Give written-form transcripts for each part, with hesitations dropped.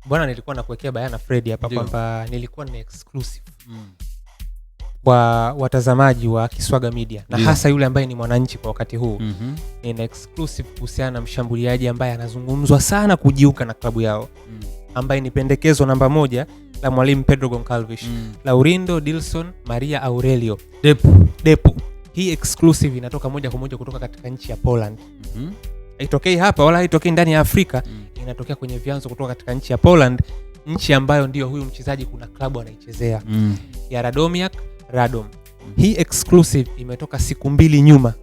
Bwana, nilikuwa nakuwekea bayana Fred hapa kwamba nilikuwa ni exclusive kwa watazamaji wa Kiswaga Media na hasa yule ambaye ni mwananchi kwa wakati huu. Ni exclusive kuhusiana na mshambuliaji ambaye anazungumzwa sana kujiunga na klabu yao, ambaye ni pendekezo namba 1 la mwalimu Pedro Goncalves, Laurindo Dilson Maria Aurelio Depu. Hii exclusive inatoka moja kwa moja kutoka katika nchi ya Poland. Haitokei hapa wala haitokei ndani ya Afrika, inatokea kwenye vyanzo kutoka katika nchi ya Poland, nchi ambayo ndio huyu mchezaji kuna klabu anaichezea ya Radomiak Radom. Hii exclusive imetoka siku 2 nyuma.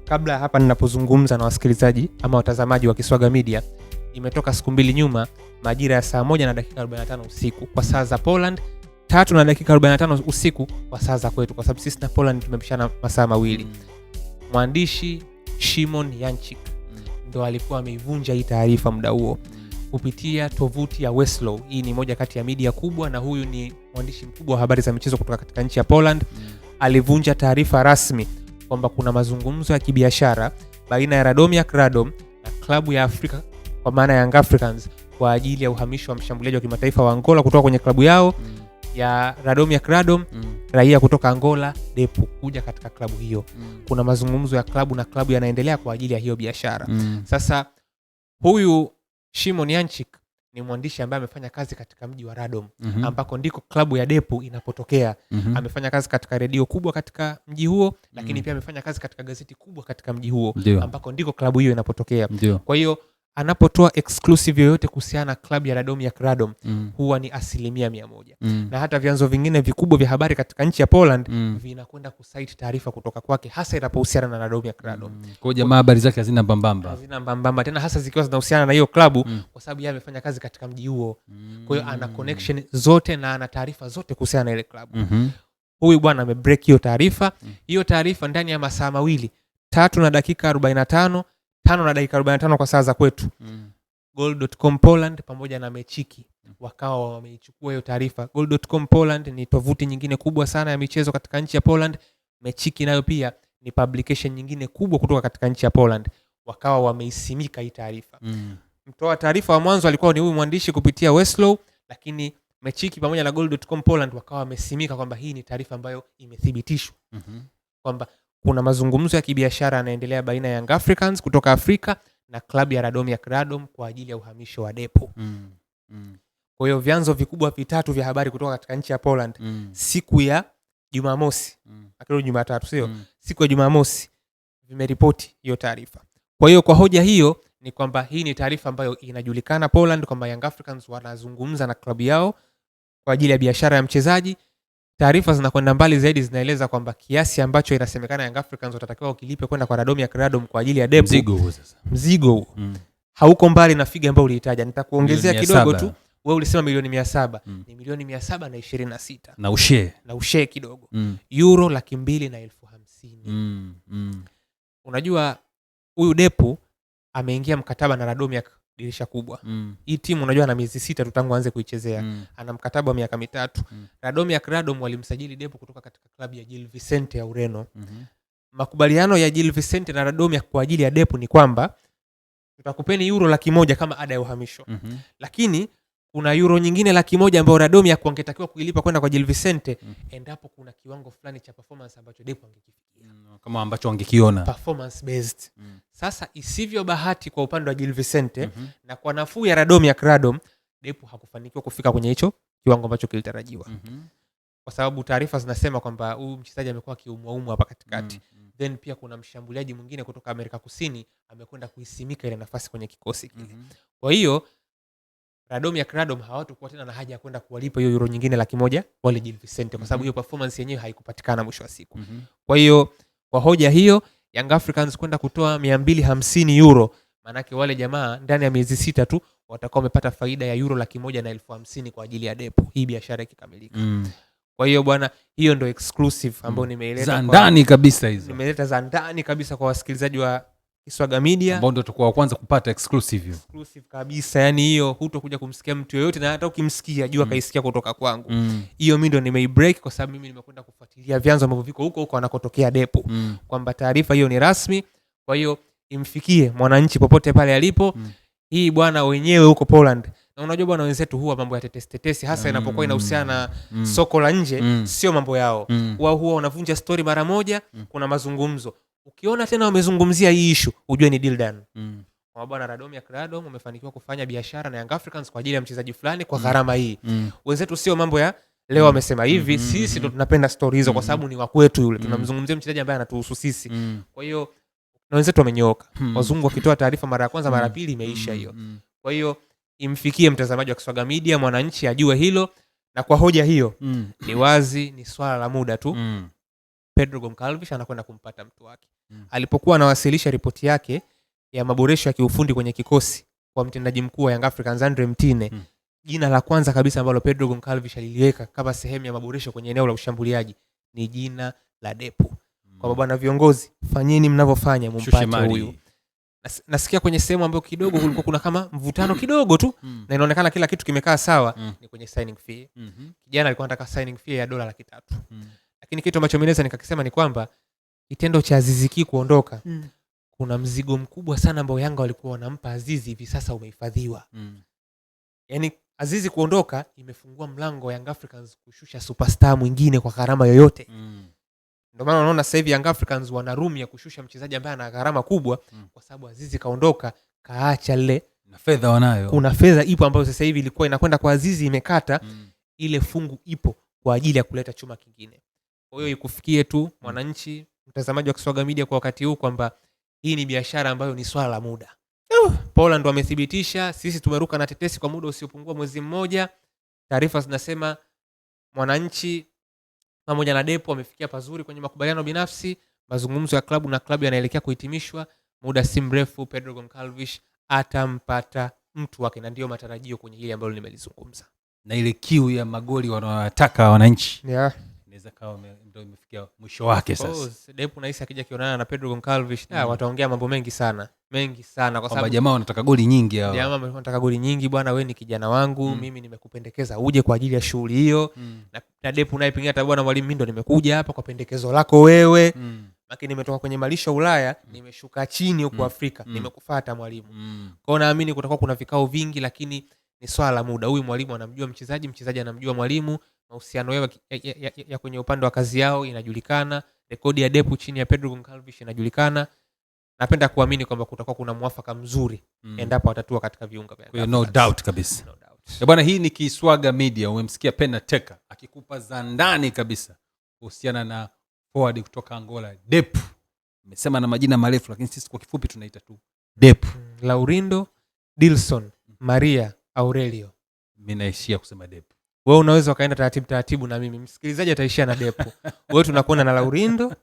Kabla hapa ninapozungumza na wasikilizaji ama watazamaji wa Kiswaga Media, imetoka siku 2 nyuma majira ya saa 1:45 usiku kwa saa za Poland, 3:45 usiku kwa saa za kwetu, kwa sababu sisi na Poland tumepishana masaa mawili. Mwandishi Szymon Jańczyk ndo alikuwa ameivunja hii taarifa muda huo kupitia tovuti ya Weslow. Hii ni moja kati ya media kubwa na huyu ni mwandishi mkubwa wa habari za michezo kutoka katika nchi ya Poland. Alivunja taarifa rasmi kwamba kuna mazungumzo ya kibiashara baina ya Radomiak Radom na klabu ya Afrika kwa maana ya Young Africans kwa ajili ya uhamisho wa mshambuliaji wa kimataifa wa Angola kutoka kwenye klabu yao ya Radomiak Radom, raia kutoka Angola Depu kuja katika klabu hiyo. Kuna mazungumzo ya klabu na klabu yanaendelea kwa ajili ya hiyo biashara. Sasa huyu Szymon Jańczyk ni mwandishi ambaye amefanya kazi katika mji wa Radom, ambako ndiko klabu ya Depu inapotokea. Amefanya kazi katika redio kubwa katika mji huo, lakini pia amefanya kazi katika gazeti kubwa katika mji huo, ambako ndiko klabu hiyo inapotokea. Kwa hiyo anapotoa exclusive yoyote kuhusiana na klabu ya Radomiak Radom, huwa ni 100%. Na hata vyanzo vingine vikubwa vya habari katika nchi ya Poland vinakwenda kusite taarifa kutoka kwake, hasa inapohusiana na Radomiak Radom. Kwa jamaa habari zake hazina mbambamba. Hazina mbambamba tena, hasa zikiwa zinahusiana na hiyo klabu, kwa sababu yeye amefanya kazi katika mji huo. Kwa hiyo ana connection zote na ana taarifa zote kuhusiana na ile klabu. Huyu bwana amebreak hiyo taarifa. Hiyo taarifa ndani ya masaa mawili, 3:45, 5:45 kwa saa za kwetu. Goal.com Poland pamoja na Mechiki wakawa wameichukua hiyo taarifa. Goal.com Poland ni tovuti nyingine kubwa sana ya michezo katika nchi ya Poland. Mechiki nayo pia ni publication nyingine kubwa kutoka katika nchi ya Poland. Wakawa wameisimika hii taarifa. Mtoa taarifa wa mwanzo alikuwa ni huyu mwandishi kupitia Weslow, lakini Mechiki pamoja na Goal.com Poland wakawa wamesimika kwamba hii ni taarifa ambayo imethibitishwa. Kwamba kuna mazungumzo ya kibiashara yanaendelea baina ya Young Africans kutoka Afrika na klabu ya Radomiak Radom kwa ajili ya uhamisho wa Depu. Kwa hiyo vyanzo vikubwa vitatu vya habari kutoka katika nchi ya Poland siku ya Jumamosi, akilo Jumatatu sio, siku ya Jumamosi vimeripoti hiyo taarifa. Kwa hiyo kwa hoja hiyo ni kwamba hii ni taarifa ambayo inajulikana Poland kwamba Young Africans wanazungumza na klabu yao kwa ajili ya biashara ya mchezaji. Taarifa zinakwenda mbali zaidi, zinaeleza kwamba kiasi ambacho inasemekana Young Africans watatakiwa ukilipe kwenda kwa Radomiak Radom kwa ajili ya Depu. Mzigo hauko mbali na figa ambayo ulihitaja. Nitakuongezea kidogo tu. Wewe ulisema milioni 700. Ni milioni 726. Na ushe kidogo. Euro 250,000. Unajua huyu Depu ameingia mkataba na Radomiak dirisha kubwa. Hii timu unajua ana miezi 6 tu tangu aanze kuichezea. Ana mkataba wa miaka 3. Radomiak Radom walimsajili Depu kutoka katika klabu ya Gil Vicente ya Ureno. Makubaliano ya Gil Vicente na Radomiak kwa ajili ya Depu ni kwamba tutakupeni euro 100,000 kama ada ya uhamisho. Lakini kuna euro nyingine 100,000 ambayo Radomiak wangetakiwa kuilipa kwenda kwa Gil Vicente endapo kuna kiwango fulani cha performance ambacho Depu angekifikia. Kama ambacho wangekiona. Performance based. Sasa isivyo bahati kwa upande wa Gil Vicente na kwa nafuu ya Radomiak Radom, Depu hakufanikiwa kufika kwenye hicho kiwango ambacho kilitarajiwa. Kwa sababu taarifa zinasema kwamba huyu mchezaji amekuwa kiumwa hapa katikati. Then pia kuna mshambuliaji mwingine kutoka Amerika Kusini amekwenda kuisimika ile nafasi kwenye kikosi kile. Kwa hiyo Radomiak Radom hawatakuwa tena na haja ya kwenda kuwalipa hiyo euro nyingine 100,000 wale Gil Vicente kwa sababu hiyo performance yenyewe haikupatikana mwisho wa siku. Kwa hiyo kwa hoja hiyo Young Africans kwenda kutoa 250 euro, maana yake wale jamaa ndani ya miezi 6 tu watakuwa wamepata faida ya euro 150,000 kwa ajili ya Depu, hii biashara ikikamilika. Kwa hiyo bwana, hiyo ndio exclusive ambayo nimeileta za ndani kabisa hizo. Nimeleta za ndani kabisa kwa wasikilizaji wa Kiswaga Media ambao ndio tutakuwa kwanza kupata exclusive kabisa. Yani hiyo hutokuja kumsikia mtu yoyote, na hata ukimsikia jua kaisikia kutoka kwangu. Hiyo mimi ndio nimeibreak kwa sababu mimi nimekwenda kufuatilia vyanzo ambavyo viko huko wanakotokea Depu, kwamba taarifa hiyo ni rasmi. Kwa hiyo imfikie mwananchi popote pale alipo. Hii bwana wenyewe huko Poland Na unajua bwana, wenzetu huwa mambo ya tetesi hasa inapokuwa inahusiana na soko la nje, sio mambo yao. Wao huwa wanavunja story mara moja, kuna mazungumzo. Ukiona tena wamezungumzia hii issue, ujue ni deal done. Kwa bwana Radomir Radom wamefanikiwa kufanya biashara na Young Africans kwa ajili ya mchezaji fulani kwa gharama hii. Wenzetu sio mambo ya leo wamesema hivi, sisi ndo tunapenda story hizo kwa sababu ni wa kwetu yule. Tunamzungumzia mchezaji ambaye anatuhusu sisi. Kwa hiyo na wenzetu wamenyooka. Wazungu wakitoa taarifa mara ya kwanza, mara pili imeisha hiyo. Kwa hiyo imfikie mtazamaji wa Kiswaga Media, mwananchi ajue hilo, na kwa hoja hiyo ni wazi ni swala la muda tu. Pedro Goncalves anakwenda kumpata mtu wake. Alipokuwa anawasilisha ripoti yake ya maboresho ya kiufundi kwenye kikosi kwa mtendaji mkuu wa Young Africans Andre Mtine, jina la kwanza kabisa ambalo Pedro Goncalves aliliweka kama sehemu ya maboresho kwenye eneo la ushambuliaji ni jina la Depu. Kwa bwana viongozi, fanyeni mnavyofanya mumpate huyu. Nasikia kwenye sehemu ambayo kidogo kulikuwa kuna kama mvutano kidogo tu na inaonekana kila kitu kimekaa sawa, ni kwenye signing fee. Kijana alikuwa anataka signing fee ya $300,000. Lakini kitu ambacho mimi naweza nikakisema ni kwamba kitendo cha Aziz Ki kuondoka, kuna mzigo mkubwa sana ambao Yanga walikuwa wanampa Aziz hivi sasa umehifadhiwa. Yaani Aziz kuondoka imefungua mlango wa Young Africans kushusha superstar mwingine kwa gharama yoyote. Ndio maana unaona sasa hivi Young Africans wana room ya kushusha mchezaji ambaye ana gharama kubwa, kwa sababu Aziz kaondoka, kaacha ile na fedha wanayo. Kuna fedha ipo ambayo sasa hivi ilikuwa inakwenda kwa Aziz imekata, ile fungu ipo kwa ajili ya kuleta chuma kingine. Kwa hiyo ikufikie tu mwananchi, mtazamaji wa Kiswaga Media kwa wakati huu kwamba hii ni biashara ambayo ni swala la muda. Poland ndo amethibitisha, sisi tumeruka na tetesi kwa muda usiopungua mwezi mmoja. Taarifa zinasema mwananchi pamoja na Depo wamefikia pazuri kwenye makubaliano binafsi. Mazungumzo ya klabu na klabu yanaelekea kuhitimishwa. Muda si mrefu Pedro Goncalves atampata mtu wake, na ndio matarajio kwenye ile ambayo nimelizungumza. Na ile kiu ya magoli wanataka wananchi. Inaweza kawa ndio imefikia mwisho wake sasa. Depo na Isa akija kionana na Pedro Goncalves, wataongea mambo mengi sana. Mengi sana kwa sababu jamaa wanataka goli nyingi hao. Jamaa wanataka goli nyingi bwana, wewe ni kijana wangu, mimi nimekupendekeza uje kwa ajili ya shughuli hiyo. Na Depo naye pengine bwana mwalimu, mimi ndo nimekuja hapa kwa pendekezo lako wewe. Lakini nimetoka kwenye malisho Ulaya, nimeshuka chini huko Afrika, nimekufuata mwalimu. Kwa hiyo naamini kutakuwa kuna vikao vingi, lakini ni swala la muda. Huyu mwalimu anamjua mchezaji, mchezaji anamjua mwalimu, mahusiano yao ya kwenye upande wa kazi yao inajulikana, rekodi ya Depo chini ya Pedro Goncalves inajulikana. Napenda kuamini kwamba kutakuwa kuna mwafaka mzuri endapo watatua katika viunga vya. Kwa no doubt kabisa. No doubt. Bwana, hii ni Kiswaga Media. Umemsikia Penateka akikupa za ndani kabisa kuhusiana na forward kutoka Angola Depo. Amesema na majina marefu lakini sisi kwa kifupi tunaita tu Depo. Laurindo, Dilson, Maria, Aurelio. Mimi naishia kusema Depo. Wewe unaweza kaenda taratibu na mimi. Msikilizaji ataishia na Depo. Wewe tunakwenda na Laurindo,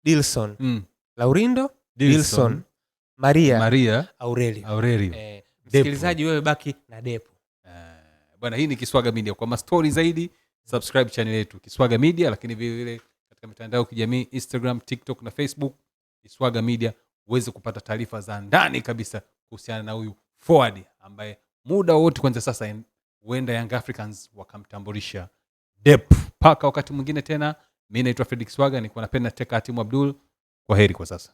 Dilson. Laurindo, Dilson, Maria, Aurelio. Msikilizaji wewe baki na Depo. Bwana, hii ni Kiswaga Media. Kwa mastori zaidi subscribe channel yetu Kiswaga Media, lakini vile vile katika mitandao ya kijamii Instagram, TikTok na Facebook Kiswaga Media, uweze kupata taarifa za ndani kabisa kuhusiana na huyu forward ambaye muda wote kwanza sasa huenda Young Africans wakamtambulisha Depo. Paka wakati mwingine tena, mimi naitwa Fredrick Swaga, niko na Penateka Atimu Abdul. Kwaheri kwa sasa.